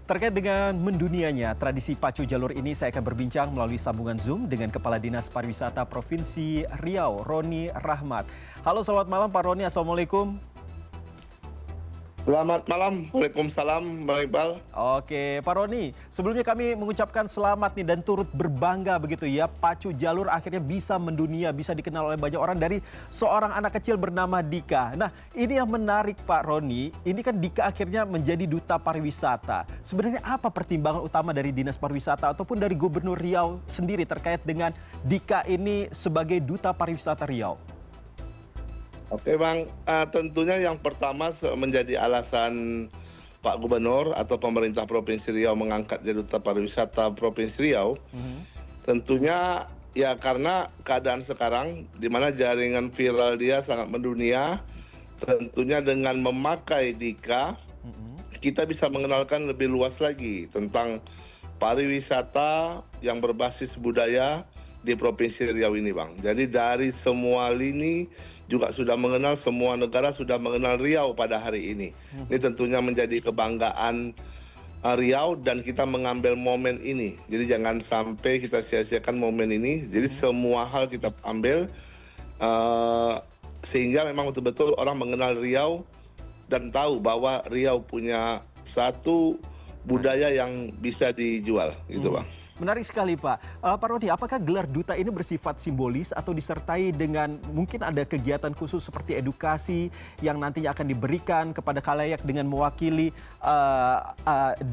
Terkait dengan mendunianya tradisi pacu jalur ini, saya akan berbincang melalui sambungan Zoom dengan Kepala Dinas Pariwisata Provinsi Riau, Roni Rahmat. Halo, selamat malam Pak Roni, Assalamualaikum. Selamat malam, Waalaikumsalam, Bang Iqbal. Oke, Pak Roni, sebelumnya kami mengucapkan selamat nih dan turut berbangga begitu ya, pacu jalur akhirnya bisa mendunia, bisa dikenal oleh banyak orang dari seorang anak kecil bernama Dika. Nah, ini yang menarik Pak Roni, ini kan Dika akhirnya menjadi duta pariwisata. Sebenarnya apa pertimbangan utama dari Dinas Pariwisata ataupun dari Gubernur Riau sendiri terkait dengan Dika ini sebagai duta pariwisata Riau? Oke Bang, tentunya yang pertama menjadi alasan Pak Gubernur atau pemerintah Provinsi Riau mengangkat jadi duta pariwisata Provinsi Riau, tentunya ya karena keadaan sekarang di mana jaringan viral dia sangat mendunia, tentunya dengan memakai Dika, kita bisa mengenalkan lebih luas lagi tentang pariwisata yang berbasis budaya di Provinsi Riau ini Bang. Jadi dari semua lini juga sudah mengenal, semua negara sudah mengenal Riau pada hari ini. Ini tentunya menjadi kebanggaan Riau dan kita mengambil momen ini. Jadi jangan sampai kita sia-siakan momen ini. Jadi semua hal kita ambil sehingga memang betul-betul orang mengenal Riau dan tahu bahwa Riau punya satu budaya yang bisa dijual gitu Bang. Menarik sekali Pak. Pak Roni, apakah gelar duta ini bersifat simbolis atau disertai dengan mungkin ada kegiatan khusus seperti edukasi yang nantinya akan diberikan kepada khalayak dengan mewakili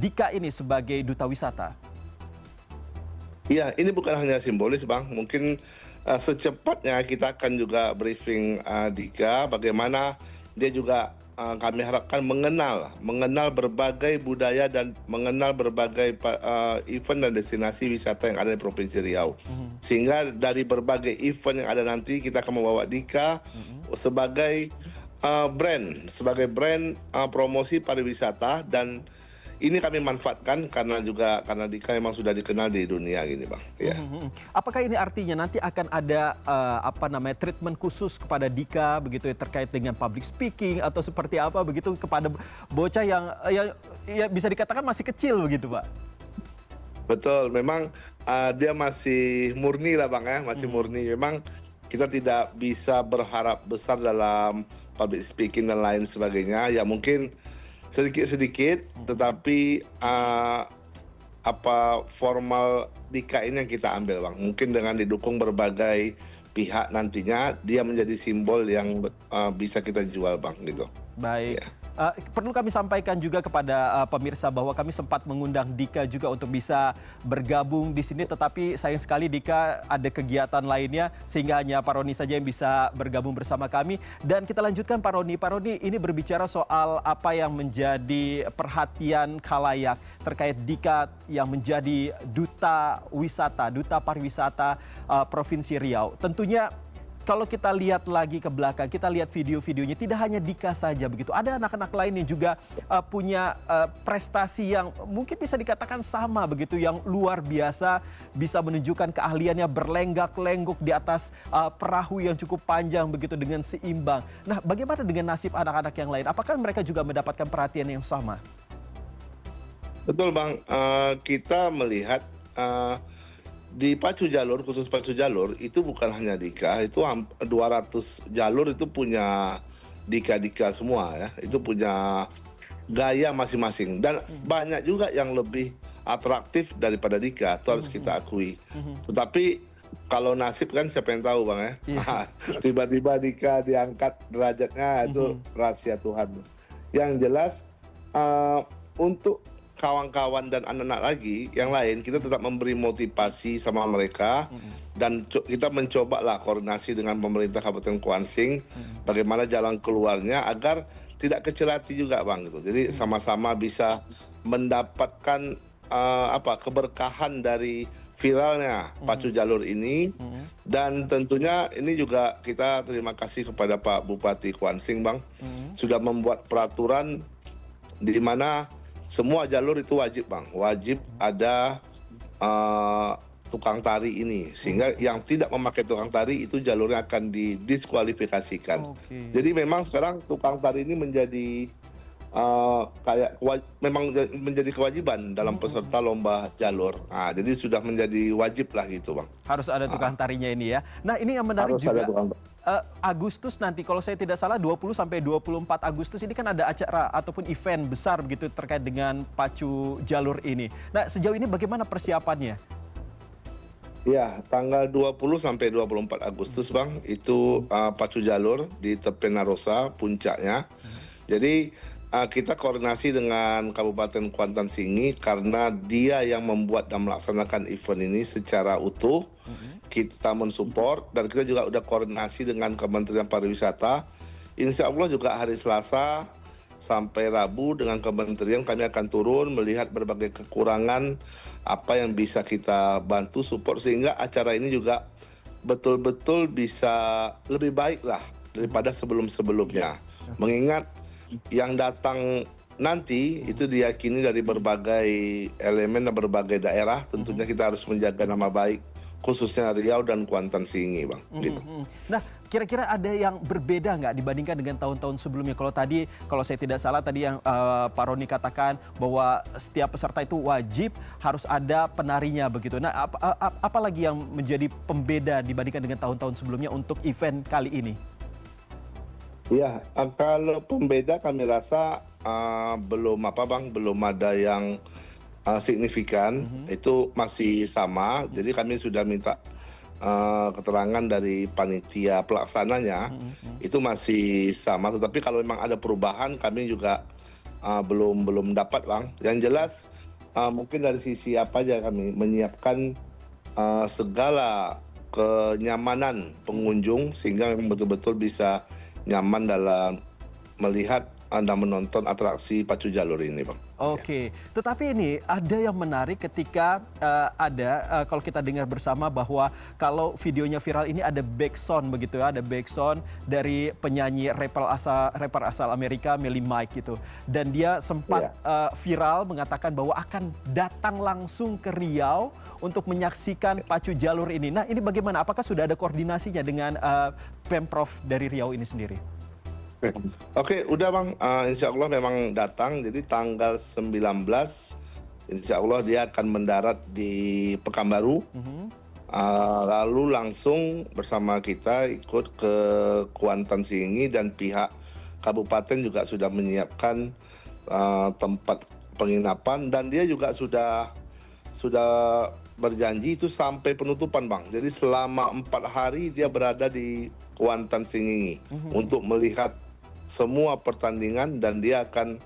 Dika ini sebagai duta wisata? Iya, ini bukan hanya simbolis Bang. Mungkin secepatnya kita akan juga briefing Dika bagaimana dia juga kami harapkan mengenal berbagai budaya dan mengenal berbagai event dan destinasi wisata yang ada di Provinsi Riau. Sehingga dari berbagai event yang ada nanti kita akan membawa Dika sebagai brand promosi pariwisata, dan ini kami manfaatkan karena Dika memang sudah dikenal di dunia gini Bang. Ya. Apakah ini artinya nanti akan ada treatment khusus kepada Dika begitu ya terkait dengan public speaking atau seperti apa begitu kepada bocah yang ya bisa dikatakan masih kecil begitu Pak? Betul, memang dia masih murni lah Bang ya, masih murni. Memang kita tidak bisa berharap besar dalam public speaking dan lain sebagainya. Ya mungkin sedikit-sedikit, tetapi formal Dika ini yang kita ambil Bang. Mungkin dengan didukung berbagai pihak nantinya dia menjadi simbol yang bisa kita jual Bang gitu. Baik. Ya. Perlu kami sampaikan juga kepada pemirsa bahwa kami sempat mengundang Dika juga untuk bisa bergabung di sini, tetapi sayang sekali Dika ada kegiatan lainnya sehingga hanya Pak Roni saja yang bisa bergabung bersama kami. Dan kita lanjutkan Pak Roni. Pak Roni, ini berbicara soal apa yang menjadi perhatian khalayak terkait Dika yang menjadi duta wisata, duta pariwisata Provinsi Riau. Tentunya kalau kita lihat lagi ke belakang, kita lihat video-videonya, tidak hanya Dika saja begitu. Ada anak-anak lain yang juga punya prestasi yang mungkin bisa dikatakan sama begitu, yang luar biasa, bisa menunjukkan keahliannya berlenggak-lenggok di atas perahu yang cukup panjang begitu dengan seimbang. Nah, bagaimana dengan nasib anak-anak yang lain? Apakah mereka juga mendapatkan perhatian yang sama? Betul Bang, kita melihat di pacu jalur, khusus pacu jalur, itu bukan hanya Dika, itu 200 jalur itu punya Dika-Dika semua ya. Itu punya gaya masing-masing. Dan banyak juga yang lebih atraktif daripada Dika, itu harus kita akui. Tetapi kalau nasib kan siapa yang tahu Bang ya. Tiba-tiba Dika diangkat derajatnya, itu rahasia Tuhan. Yang jelas untuk kawan-kawan dan anak-anak lagi yang lain, kita tetap memberi motivasi sama mereka dan kita mencoba lah koordinasi dengan pemerintah Kabupaten Kuansing bagaimana jalan keluarnya agar tidak kecil hati juga Bang gitu. Jadi sama-sama bisa mendapatkan keberkahan dari viralnya pacu jalur ini. Dan tentunya ini juga kita terima kasih kepada Pak Bupati Kuansing Bang, sudah membuat peraturan di mana semua jalur itu wajib Bang, wajib ada tukang tari ini, sehingga yang tidak memakai tukang tari itu jalurnya akan didiskualifikasikan. Jadi memang sekarang tukang tari ini menjadi kayak memang menjadi kewajiban dalam peserta lomba jalur. Nah, jadi sudah menjadi wajib lah gitu, Bang. Harus ada tukang tarinya ini ya. Nah, ini yang menarik Harus ada juga, tukang. Agustus nanti kalau saya tidak salah 20 sampai 24 Agustus ini kan ada acara ataupun event besar begitu terkait dengan pacu jalur ini. Nah, sejauh ini bagaimana persiapannya? Ya, tanggal 20 sampai 24 Agustus, Bang, itu pacu jalur di Tepenarosa puncaknya. Jadi kita koordinasi dengan Kabupaten Kuantan Singi karena dia yang membuat dan melaksanakan event ini secara utuh. Kita mensupport dan kita juga udah koordinasi dengan Kementerian Pariwisata. Insya Allah juga hari Selasa sampai Rabu dengan kementerian kami akan turun melihat berbagai kekurangan apa yang bisa kita bantu support sehingga acara ini juga betul-betul bisa lebih baik lah daripada sebelum-sebelumnya. Mengingat yang datang nanti itu diyakini dari berbagai elemen dan berbagai daerah, tentunya kita harus menjaga nama baik khususnya Riau dan Kuantan Singi, Bang. Gitu. Nah, kira-kira ada yang berbeda nggak dibandingkan dengan tahun-tahun sebelumnya? Kalau tadi, kalau saya tidak salah tadi yang Pak Roni katakan bahwa setiap peserta itu wajib harus ada penarinya begitu. Nah, apa lagi yang menjadi pembeda dibandingkan dengan tahun-tahun sebelumnya untuk event kali ini? Ya, kalau pembeda kami rasa belum Bang, belum ada yang signifikan. Itu masih sama. Jadi kami sudah minta keterangan dari panitia pelaksananya. Itu masih sama. Tetapi kalau memang ada perubahan, kami juga belum dapat, Bang. Yang jelas mungkin dari sisi apa aja kami menyiapkan segala kenyamanan pengunjung sehingga memang betul-betul bisa nyaman dalam melihat Anda menonton atraksi pacu jalur ini, Bang. Oke, tetapi ini ada yang menarik ketika kalau kita dengar bersama bahwa kalau videonya viral ini ada backsound begitu ya, ada backsound dari penyanyi rapper asal Amerika Melly Mike gitu, dan dia sempat viral mengatakan bahwa akan datang langsung ke Riau untuk menyaksikan pacu jalur ini. Nah, ini bagaimana? Apakah sudah ada koordinasinya dengan Pemprov dari Riau ini sendiri? Oke, udah, Bang. Insya Allah memang datang. Jadi tanggal 19, insya Allah dia akan mendarat di Pekanbaru. Lalu langsung bersama kita ikut ke Kuantan Singi dan pihak kabupaten juga sudah menyiapkan tempat penginapan dan dia juga sudah berjanji itu sampai penutupan, Bang. Jadi selama 4 hari dia berada di Kuantan Singi untuk melihat semua pertandingan dan dia akan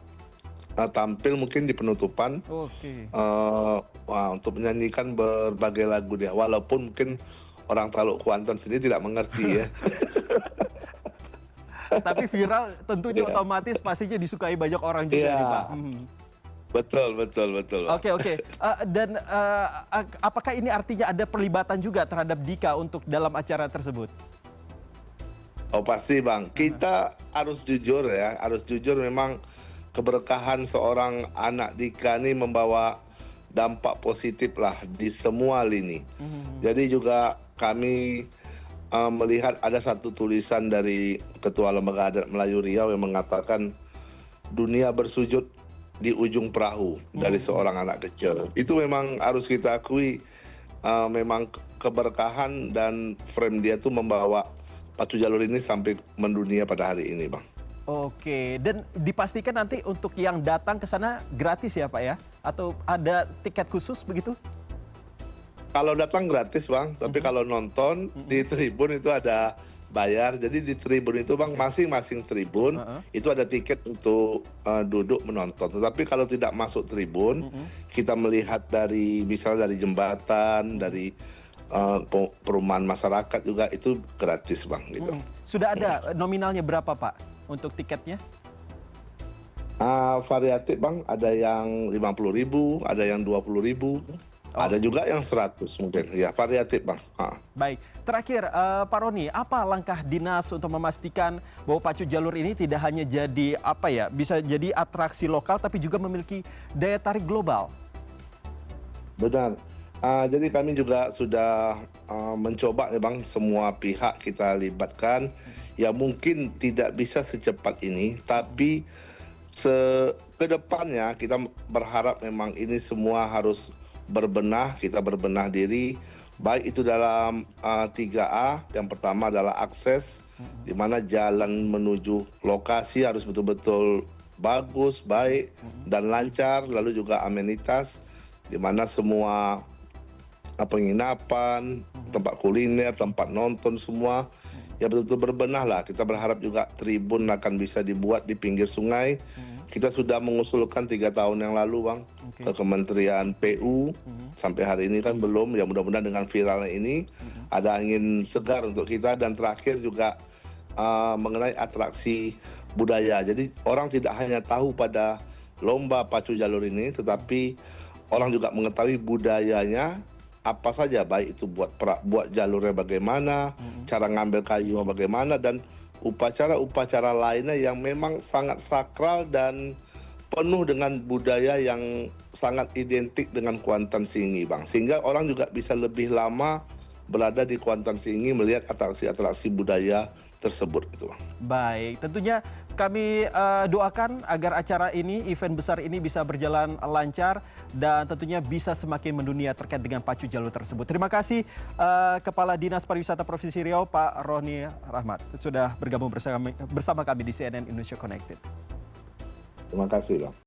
tampil mungkin di penutupan untuk menyanyikan berbagai lagu dia. Walaupun mungkin orang Taluk Kuantan sendiri tidak mengerti ya. Tapi viral tentunya otomatis pastinya disukai banyak orang juga nih, Pak. Betul. Oke. Dan apakah ini artinya ada perlibatan juga terhadap Dika untuk dalam acara tersebut? Oh pasti, Bang. Kita harus jujur ya, memang keberkahan seorang anak Dika ini membawa dampak positif lah di semua lini. Jadi juga kami melihat ada satu tulisan dari Ketua Lembaga Adat Melayu Riau yang mengatakan dunia bersujud di ujung perahu dari seorang anak kecil. Itu memang harus kita akui, memang keberkahan dan frame dia tuh membawa pacu jalur ini sampai mendunia pada hari ini, Bang. Oke, dan dipastikan nanti untuk yang datang ke sana gratis ya, Pak ya? Atau ada tiket khusus begitu? Kalau datang gratis, Bang, tapi kalau nonton di tribun itu ada bayar. Jadi di tribun itu, Bang, masing-masing tribun itu ada tiket untuk duduk menonton. Tetapi kalau tidak masuk tribun, kita melihat dari misalnya dari jembatan, dari perumahan masyarakat juga itu gratis, Bang, gitu. Sudah ada nominalnya berapa, Pak, untuk tiketnya? Variatif, Bang, ada yang 50.000, ada yang 20.000, ada juga yang 100 mungkin. Ya, variatif, Bang. Baik, terakhir Pak Roni, apa langkah dinas untuk memastikan bahwa pacu jalur ini tidak hanya jadi bisa jadi atraksi lokal tapi juga memiliki daya tarik global? Benar. Jadi kami juga sudah mencoba nih, Bang, semua pihak kita libatkan. Ya mungkin tidak bisa secepat ini, tapi ke depannya kita berharap memang ini semua harus berbenah, kita berbenah diri, baik itu dalam 3A, yang pertama adalah akses, di mana jalan menuju lokasi harus betul-betul bagus, baik, dan lancar, lalu juga amenitas, di mana semua penginapan, tempat kuliner, tempat nonton semua ya betul-betul berbenah lah. Kita berharap juga tribun akan bisa dibuat di pinggir sungai. Kita sudah mengusulkan 3 tahun yang lalu, Bang, ke Kementerian PU. Sampai hari ini kan belum. Ya mudah-mudahan dengan viralnya ini ada angin segar untuk kita. Dan terakhir juga mengenai atraksi budaya. Jadi orang tidak hanya tahu pada lomba pacu jalur ini, tetapi orang juga mengetahui budayanya apa saja, baik itu buat jalurnya bagaimana, cara ngambil kayu bagaimana, dan upacara-upacara lainnya yang memang sangat sakral dan penuh dengan budaya yang sangat identik dengan Kuantan Singi, Bang. Sehingga orang juga bisa lebih lama berada di Kuantan Singi melihat atraksi-atraksi budaya tersebut gitu, Bang. Baik, tentunya kami doakan agar acara ini, event besar ini bisa berjalan lancar dan tentunya bisa semakin mendunia terkait dengan pacu jalur tersebut. Terima kasih Kepala Dinas Pariwisata Provinsi Riau, Pak Roni Rahmat, sudah bergabung bersama kami di CNN Indonesia Connected. Terima kasih, Bang.